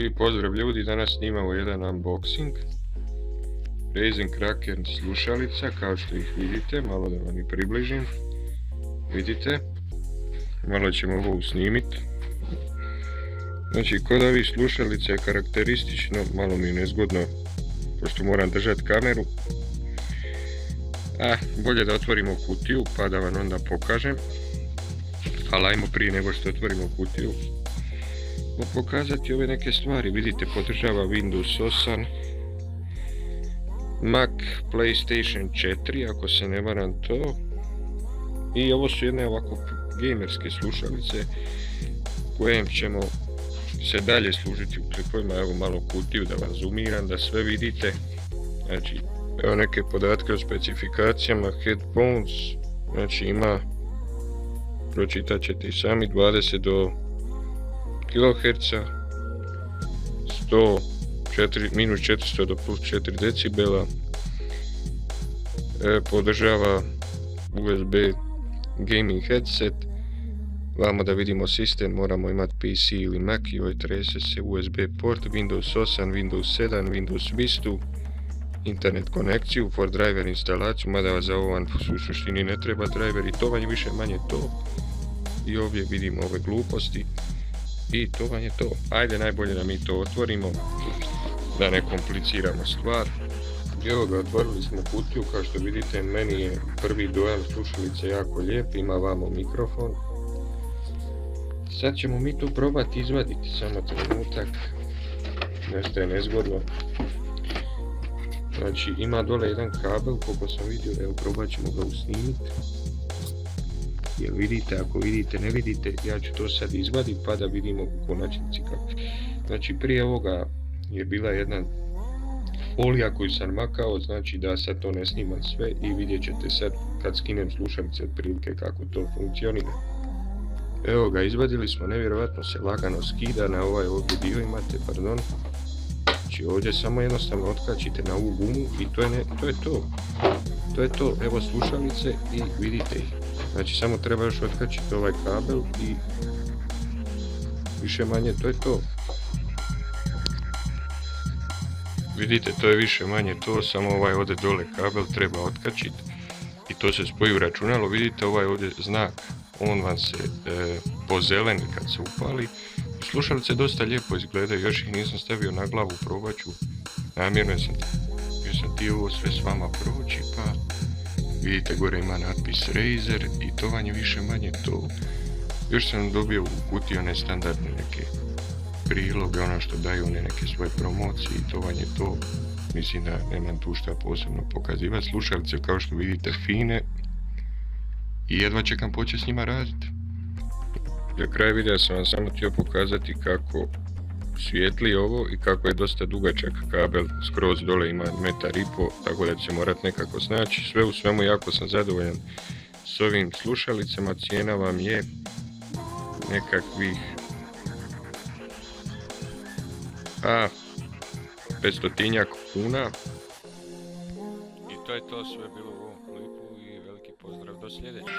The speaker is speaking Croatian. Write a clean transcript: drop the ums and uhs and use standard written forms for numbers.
I pozdrav ljudi, danas snimamo jedan unboxing Razer Kraken slušalica, kao što ih vidite, malo da vam i približim. Vidite, malo ćemo ovo usnimiti. Znači, kod ovih slušalica je karakteristično, malo mi je nezgodno, pošto moram držati kameru. Bolje da otvorimo kutiju, pa da vam onda pokažem. Ali ajmo prije nego što otvorimo kutiju pokazati ove neke stvari. Vidite, podržava Windows 8, Mac, PlayStation 4, ako se ne varam to. I ovo su jedne ovako gamerske slušalice kojem ćemo se dalje služiti u klipojima. Evo malo kutiju da vam zoomiram, da sve vidite. Znači, evo neke podatke o specifikacijama. Headphones, znači ima, pročitat ćete i sami, 20 do kHz, minus 400 do plus 4 decibela, podržava USB gaming headset. Vamo da vidimo sistem moramo imati PC ili Mac i ovaj trese se USB port, Windows 8, Windows 7, Windows Vista, internet konekciju, for driver instalaciju, mada za ovo u suštini ne treba driver i to vam je više manje to. I ovdje vidimo ove gluposti i to vam je to. Ajde, najbolje da mi to otvorimo, da ne kompliciramo stvar. Evo ga, otvorili smo kutiju, kao što vidite meni je prvi dojam slušalice jako lijep, ima vamo mikrofon. Sad ćemo mi to probati izvaditi, samo trenutak, nešto je nezgodno. Znači ima dole jedan kabel, koliko sam vidio, evo probat ćemo ga usnimiti. Jel vidite, ako vidite, ne vidite, ja ću to sad izvaditi pa da vidimo u konačnici kako. Znači prije ovoga je bila jedna folija koju sam makao, znači da sad to ne snimam sve i vidjet ćete sad kad skinem slušalice otprilike kako to funkcionira. Evo ga, izvadili smo, nevjerojatno se lagano skida, na ovaj ovdje dio imate, pardon. Znači ovdje samo jednostavno otkačite na ovu gumu i to je to. To je to, evo slušalice i vidite ih. Znači samo treba još otkačiti ovaj kabel i više manje to je to. Vidite, to je više manje to, samo ovaj ovdje dole kabel treba otkačiti i to se spoji u računalo. Vidite ovaj ovdje znak, on vam se pozeleni kad se upali. Slušalice dosta lijepo izgledaju, još ih nisam stavio na glavu, probat ću. Namjerno sam ti ovo sve s vama proći, pa vidite gore ima natpis Razer i to vam je više manje to. Još sam dobio u kutiji one standardne neke priloge, ono što daju one neke svoje promocije i to vam je to. Mislim da nemam tu šta posebno pokazivati. Slušalice kao što vidite fine i jedva čekam početi s njima raditi. Za kraj videa sam vam samo htio pokazati kako svijetli ovo i kako je dosta dugačak kabel, skroz dole ima 1,5 metar, tako da će morat nekako snaći. Sve u svemu jako sam zadovoljan s ovim slušalicama, cijena vam je nekakvih 500 kuna. I to je to sve bilo u ovom klipu i veliki pozdrav do sljedećeg.